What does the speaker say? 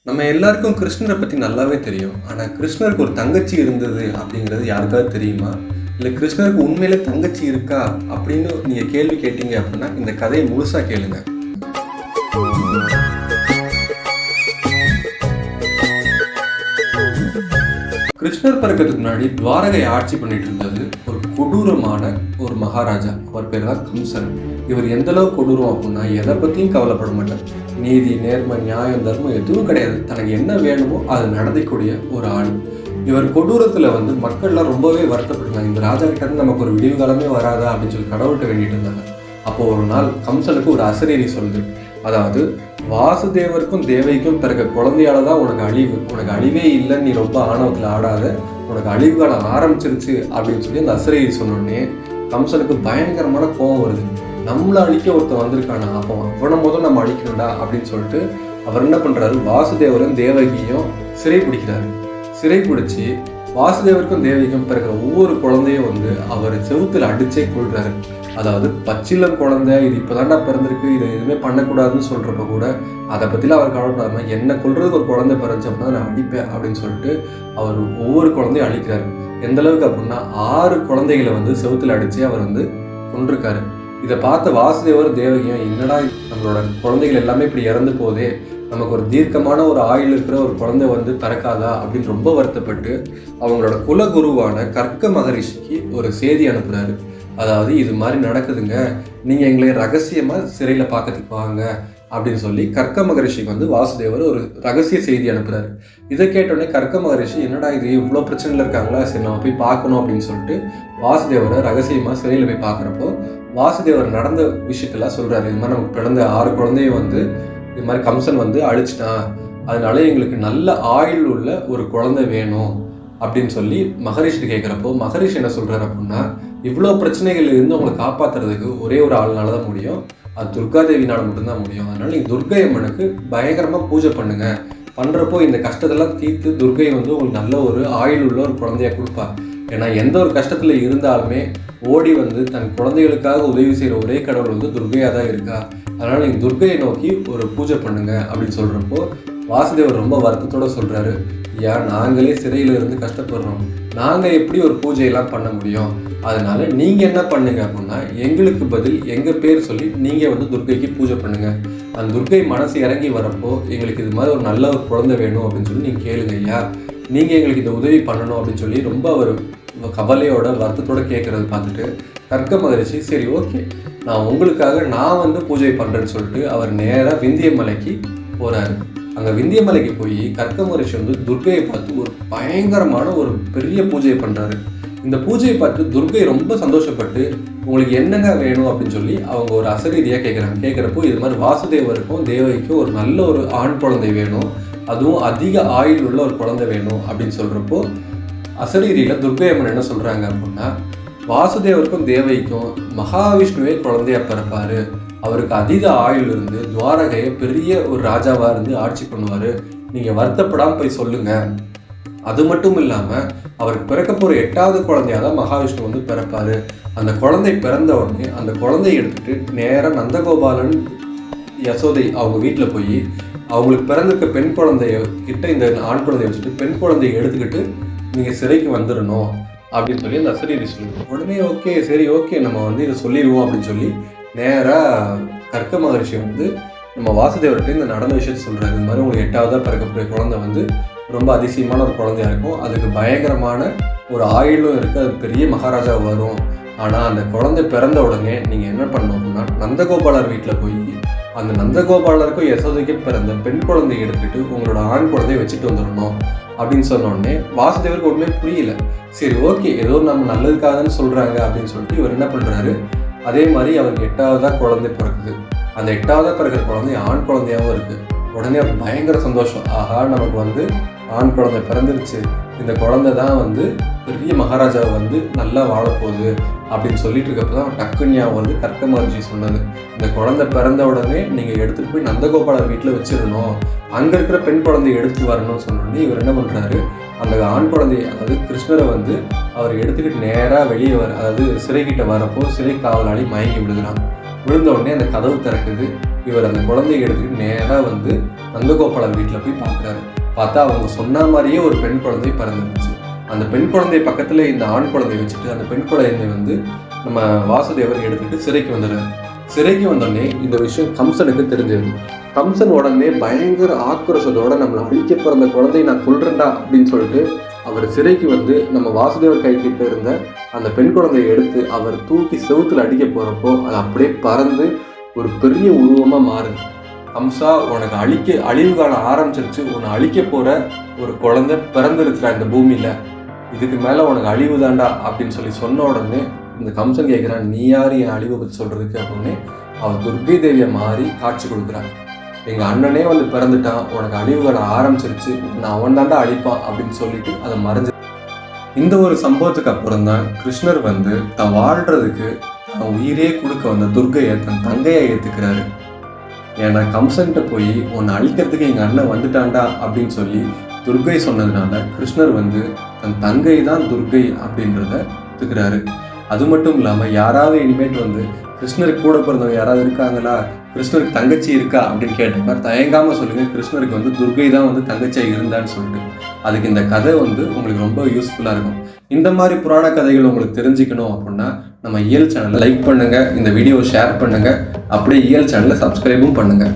நம்ம எல்லாருக்கும் கிருஷ்ணரை பற்றி நல்லாவே தெரியும். ஆனால் கிருஷ்ணருக்கு ஒரு தங்கச்சி இருந்தது அப்படிங்கிறது யாருக்காவது தெரியுமா? இல்லை கிருஷ்ணருக்கு உண்மையிலே தங்கச்சி இருக்கா அப்படின்னு நீங்கள் கேள்வி கேட்டீங்க அப்படின்னா இந்த கதையை முழுசாக கேளுங்க. கிருஷ்ணர் பிறக்கிறதுக்கு முன்னாடி துவாரகை ஆட்சி பண்ணிட்டு இருந்தது ஒரு கொடூரமான ஒரு மகாராஜா. அவர் பேர் தான் கம்சன். இவர் எந்த அளவுக்கு கொடூரம் அப்படின்னா எதை பற்றியும் கவலைப்பட மாட்டார். நீதி, நேர்மை, நியாயம், தர்மம் எதுவும் கிடையாது. தனக்கு என்ன வேணுமோ அது நடத்தக்கூடிய ஒரு ஆள். இவர் கொடூரத்தில் மக்கள்லாம் ரொம்பவே வருத்தப்பட்டாங்க. இந்த ராஜா கிட்ட நமக்கு ஒரு விடிவு காலமே வராதா அப்படின்னு சொல்லி கடவுள்கிட்ட வேண்டிட்டு இருந்தாங்க. அப்போது ஒரு நாள் கம்சனுக்கு ஒரு அசரீரி சொல்லுது. அதாவது வாசுதேவருக்கும் தேவைக்கும் பிறகு குழந்தையால தான் உனக்கு அழிவே இல்லைன்னு நீ ரொம்ப ஆணவத்தில் ஆடாத, உனக்கு அழிவு காலம் ஆரம்பிச்சிருச்சு அப்படின்னு சொல்லி அந்த அசரீரி சொன்னோடனே கம்சனுக்கு பயங்கரமான கோபம் வருது. நம்மளை அழிக்க ஒருத்தன் வந்திருக்கானா, அப்போ அவனை முதல் நம்ம அழிக்கணும்டா அப்படின்னு சொல்லிட்டு அவர் என்ன பண்றாரு, வாசுதேவரும் தேவகியும் சிறை பிடிக்கிறாரு. சிறை பிடிச்சி வாசுதேவருக்கும் தேவகிக்கும் பிறகு ஒவ்வொரு குழந்தையும் அவர் செவுத்துல அடிச்சே கொள்றாரு. அதாவது பச்சிலம் குழந்தை, இது இப்போதான்டா பிறந்திருக்கு, இதை எதுவுமே பண்ணக்கூடாதுன்னு சொல்றப்ப கூட அதை பற்றிலாம் அவர் கவலைப்படாம என்ன கொள்றதுக்கு ஒரு குழந்தை பிறந்துச்சு அப்படின்னா நான் அடிப்பேன் அப்படின்னு சொல்லிட்டு அவர் ஒவ்வொரு குழந்தையும் அழிக்கிறாரு. எந்த அளவுக்கு அப்படின்னா 6 குழந்தைகளை செவுத்துல அடிச்சு அவர் கொண்டிருக்காரு. இதை பார்த்த வாசுதேவர் தேவகியும் என்னடா நம்மளோட குழந்தைகள் எல்லாமே இப்படி இறந்து போதே, நமக்கு ஒரு தீர்க்கமான ஒரு ஆயுள் இருக்கிற ஒரு குழந்தை பிறக்காதா அப்படின்னு ரொம்ப வருத்தப்பட்டு அவங்களோட குலகுருவான கர்க்க மகரிஷிக்கு ஒரு செய்தி அனுப்புறாரு. அதாவது இது மாதிரி நடக்குதுங்க, நீங்க எங்களை ரகசியமா சிறையில பார்க்கறதுக்கு வாங்க அப்படின்னு சொல்லி கர்க்க மகரிஷிக்கு வாசுதேவர் ஒரு ரகசிய செய்தி அனுப்புறாரு. இதை கேட்டோடனே கர்க்க மகரிஷி என்னடா இது இவ்வளோ பிரச்சனையில் இருக்காங்களா, சரி நம்ம போய் பார்க்கணும் அப்படின்னு சொல்லிட்டு வாசுதேவரை ரகசியமா சிறையில் போய் பார்க்குறப்போ வாசுதேவர் நடந்த விஷயத்தெல்லாம் சொல்றாரு. இது மாதிரி நமக்கு பிறந்த 6 குழந்தையும் இது மாதிரி கம்சன் அழிச்சிட்டான், அதனால எங்களுக்கு நல்ல ஆயுள் உள்ள ஒரு குழந்தை வேணும் அப்படின்னு சொல்லி மகரிஷி கேட்குறப்போ மகரிஷி என்ன சொல்றாரு அப்படின்னா, இவ்வளோ பிரச்சனைகள் இருந்து உங்களை காப்பாற்றுறதுக்கு ஒரே ஒரு ஆள்னால தான் முடியும், அது துர்காதேவினால மட்டும்தான் முடியும். அதனால நீங்கள் துர்கை அம்மனுக்கு பயங்கரமாக பூஜை பண்ணுங்க. பண்ணுறப்போ இந்த கஷ்டத்தெல்லாம் தீர்த்து துர்கை உங்களுக்கு நல்ல ஒரு ஆயுள் உள்ள ஒரு குழந்தைய கொடுப்பா. ஏன்னா எந்த ஒரு கஷ்டத்தில் இருந்தாலுமே ஓடி தன் குழந்தைகளுக்காக உதவி செய்கிற ஒரே கடவுள் துர்கையாக தான் இருக்கா. அதனால் நீங்கள் துர்கையை நோக்கி ஒரு பூஜை பண்ணுங்க அப்படின்னு சொல்கிறப்போ வாசுதேவர் ரொம்ப வருத்தத்தோடு சொல்கிறாரு, ஏன் நாங்களே சிறையில் இருந்து கஷ்டப்படுறோம், நாங்கள் எப்படி ஒரு பூஜையெல்லாம் பண்ண முடியும், அதனால நீங்கள் என்ன பண்ணுங்க அப்படின்னா எங்களுக்கு பதில் எங்கள் பேர் சொல்லி நீங்கள் துர்கைக்கு பூஜை பண்ணுங்க. அந்த துர்கை மனசு இறங்கி வரப்போ எங்களுக்கு இது மாதிரி ஒரு நல்ல ஒரு குழந்தை வேணும் அப்படின்னு சொல்லி நீங்கள் கேளுங்க ஐயா, நீங்கள் எங்களுக்கு இந்த உதவி பண்ணணும் அப்படின்னு சொல்லி ரொம்ப அவர் கவலையோட வருத்தத்தோடு கேட்குறது பார்த்துட்டு கர்க்க மகரிஷி சரி ஓகே நான் உங்களுக்காக நான் பூஜை பண்ணுறேன்னு சொல்லிட்டு அவர் நேராக விந்திய மலைக்கு போகிறாரு. அங்கே விந்திய மலைக்கு போய் கர்க்க மகரிஷி துர்கையை பார்த்து ஒரு பயங்கரமான ஒரு பெரிய பூஜையை பண்ணுறாரு. இந்த பூஜையை பார்த்து துர்கை ரொம்ப சந்தோஷப்பட்டு உங்களுக்கு என்னங்க வேணும் அப்படின்னு சொல்லி அவங்க ஒரு அசரீதியாக கேட்குறாங்க. கேட்குறப்போ இது மாதிரி வாசுதேவருக்கும் தேவகிக்கும் ஒரு நல்ல ஒரு ஆண் குழந்தை வேணும், அதுவும் அதிக ஆயுள் உள்ள ஒரு குழந்தை வேணும் அப்படின்னு சொல்கிறப்போ அசரீரியில் துர்கை அம்மன் என்ன சொல்கிறாங்க அப்படின்னா, வாசுதேவருக்கும் தேவகிக்கும் மகாவிஷ்ணுவே குழந்தையா பிறப்பாரு, அவருக்கு அதீத ஆயுள் இருந்து துவாரகையை பெரிய ஒரு ராஜாவாக இருந்து ஆட்சி பண்ணுவார், நீங்கள் வருத்தப்படாமல் போய் சொல்லுங்கள். அது மட்டும் இல்லாமல் அவருக்கு பிறக்க போகிற 8வது குழந்தையாக தான் மகாவிஷ்ணு பிறப்பார். அந்த குழந்தை பிறந்த உடனே அந்த குழந்தையை எடுத்துகிட்டு நேராக நந்தகோபாலன் யசோதை அவங்க வீட்டில் போய் அவங்களுக்கு பிறந்திருக்க பெண் குழந்தைய கிட்ட இந்த ஆண் குழந்தைய வச்சுட்டு பெண் குழந்தைய எடுத்துக்கிட்டு நீங்கள் சிறைக்கு வந்துடணும் அப்படின்னு சொல்லி அந்த அசரீரி சொல்லுவோம். உடனே ஓகே சரி ஓகே நம்ம இதை சொல்லிடுவோம் அப்படின்னு சொல்லி நேராக கர்க்க மகரிஷி நம்ம வாசுதேவர்கிட்ட இந்த நடந்த விஷயத்தை சொல்கிறாரு. இது மாதிரி உங்களுக்கு 8வதாக பிறக்கக்கூடிய குழந்தை ரொம்ப அதிசயமான ஒரு குழந்தையா இருக்கும், அதுக்கு பயங்கரமான ஒரு ஆயுளும் இருக்குது, அது பெரிய மகாராஜா வரும். ஆனால் அந்த குழந்தை பிறந்த உடனே நீங்கள் என்ன பண்ணணும் அப்படின்னா நந்தகோபாலர் வீட்டில் போய் அந்த நந்தகோபாலருக்கும் யசோதைக்கும் பிறந்த பெண் குழந்தையை எடுத்துகிட்டு உங்களோட ஆண் குழந்தையை வச்சுட்டு வந்துடணும் அப்படின்னு சொன்னோடனே வாசுதேவருக்கு ஒன்றுமே புரியல. சரி ஓகே ஏதோ நம்ம நல்லதுக்காகன்னு சொல்கிறாங்க அப்படின்னு சொல்லிட்டு இவர் என்ன பண்ணுறாரு, அதே மாதிரி அவருக்கு 8வதாக குழந்தை பிறக்குது. அந்த 8வதாக பிறக்கிற குழந்தை ஆண் குழந்தையாகவும் இருக்குது. உடனே பயங்கர சந்தோஷம், ஆஹா நமக்கு ஆண் குழந்தை பிறந்துருச்சு, இந்த குழந்தை தான் பெரிய மகாராஜாவை நல்லா வாழப்போகுது அப்படின்னு சொல்லிட்டு இருக்கப்போ தான் டக்குன்யா கர்க்க மகரிஷி சொன்னது, இந்த குழந்தை பிறந்த உடனே நீங்கள் எடுத்துகிட்டு போய் நந்தகோபாலர் வீட்டில் வச்சிடணும், அங்கே இருக்கிற பெண் குழந்தைய எடுத்துகிட்டு வரணும்னு சொன்னோடனே இவர் என்ன பண்ணுறாரு, அந்த ஆண் குழந்தைய அதாவது கிருஷ்ணரை அவர் எடுத்துக்கிட்டு நேராக வெளியே அதாவது சிறைக்கிட்ட வரப்போ சிறை காவலாளி மயங்கி விடுகிறான். விழுந்த உடனே அந்த கதவு திறக்குது. இவர் அந்த குழந்தையை எடுத்துக்கிட்டு நேராக வந்து நந்தகோபாலர் வீட்டில் போய் பார்க்குறாரு. பார்த்தா அவங்க சொன்ன மாதிரியே ஒரு பெண் குழந்தை பிறந்துருச்சு. அந்த பெண் குழந்தை பக்கத்தில் இந்த ஆண் குழந்தையை வச்சுட்டு அந்த பெண் குழந்தை வந்து நம்ம வாசுதேவர் எடுத்துக்கிட்டு சிறைக்கு வந்துடுறாரு. சிறைக்கு வந்தோடனே இந்த விஷயம் கம்சனுக்கு தெரிஞ்சது. கம்சன் உடனே பயங்கர ஆக்ரோஷத்தோட நம்மளை அழிக்க பிறந்த குழந்தையை நான் கொல்றேன்டா அப்படின்னு சொல்லிட்டு அவர் சிறைக்கு வந்து நம்ம வாசுதேவர் கை கிட்ட இருந்த அந்த பெண் குழந்தையை எடுத்து அவர் தூக்கி செவுத்துல அடிக்க போறப்போ அது அப்படியே பறந்து ஒரு பெரிய உருவமா மாறுது. கம்சா, உனக்கு அழிவு காலம் ஆரம்பிச்சிருச்சு, உன்னை அழிக்க போற ஒரு குழந்தை பிறந்துருச்சுடா இந்த பூமியில, இதுக்கு மேல உனக்கு அழிவு தாண்டா அப்படின்னு சொல்லி சொன்ன உடனே இந்த கம்சன் கேட்கிறான், நீ யாரு என் அழிவை பற்றி சொல்றதுக்கு அப்படின்னு. அவர் துர்க்கை தேவியை மாறி காட்சி கொடுக்குறான். எங்க அண்ணனே வந்து பிறந்துட்டான், உனக்கு அழிவுகளை ஆரம்பிச்சிருச்சு, நான் அவன் தாண்டா அழிப்பான் அப்படின்னு சொல்லிட்டு அதை மறைஞ்சு. இந்த ஒரு சம்பவத்துக்கு அப்புறம் தான் கிருஷ்ணர் வந்து தான் வாழ்றதுக்கு தன் உயிரே கொடுக்க வந்த துர்க்கையை தன் தங்கையை ஏத்துக்கிறாரு. ஏன்னா கம்சன்கிட்ட போய் உன்னை அழிக்கிறதுக்கு எங்க அண்ணன் வந்துட்டான்டா அப்படின்னு சொல்லி துர்க்கை சொன்னதுனால கிருஷ்ணர் வந்து தன் தங்கை தான் துர்க்கை அப்படின்றத ஏத்துக்கிறாரு. அது மட்டும் இல்லாமல் யாராவது இனிமேட்டு வந்து கிருஷ்ணருக்கு கூட பிறந்தவங்க யாராவது இருக்காங்களா, கிருஷ்ணருக்கு தங்கச்சி இருக்கா அப்படின்னு கேட்டப்ப தயங்காமல் சொல்லுங்கள், கிருஷ்ணருக்கு வந்து துர்க்கை தான் வந்து தங்கச்சியாக இருந்தான்னு சொல்லிட்டு. அதுக்கு இந்த கதை வந்து உங்களுக்கு ரொம்ப யூஸ்ஃபுல்லாக இருக்கும். இந்த மாதிரி புராண கதைகள் உங்களுக்கு தெரிஞ்சுக்கணும் அப்படின்னா நம்ம இயல் சேனலை லைக் பண்ணுங்கள், இந்த வீடியோவை ஷேர் பண்ணுங்கள், அப்படியே இயல் சேனலை சப்ஸ்கிரைபும் பண்ணுங்கள்.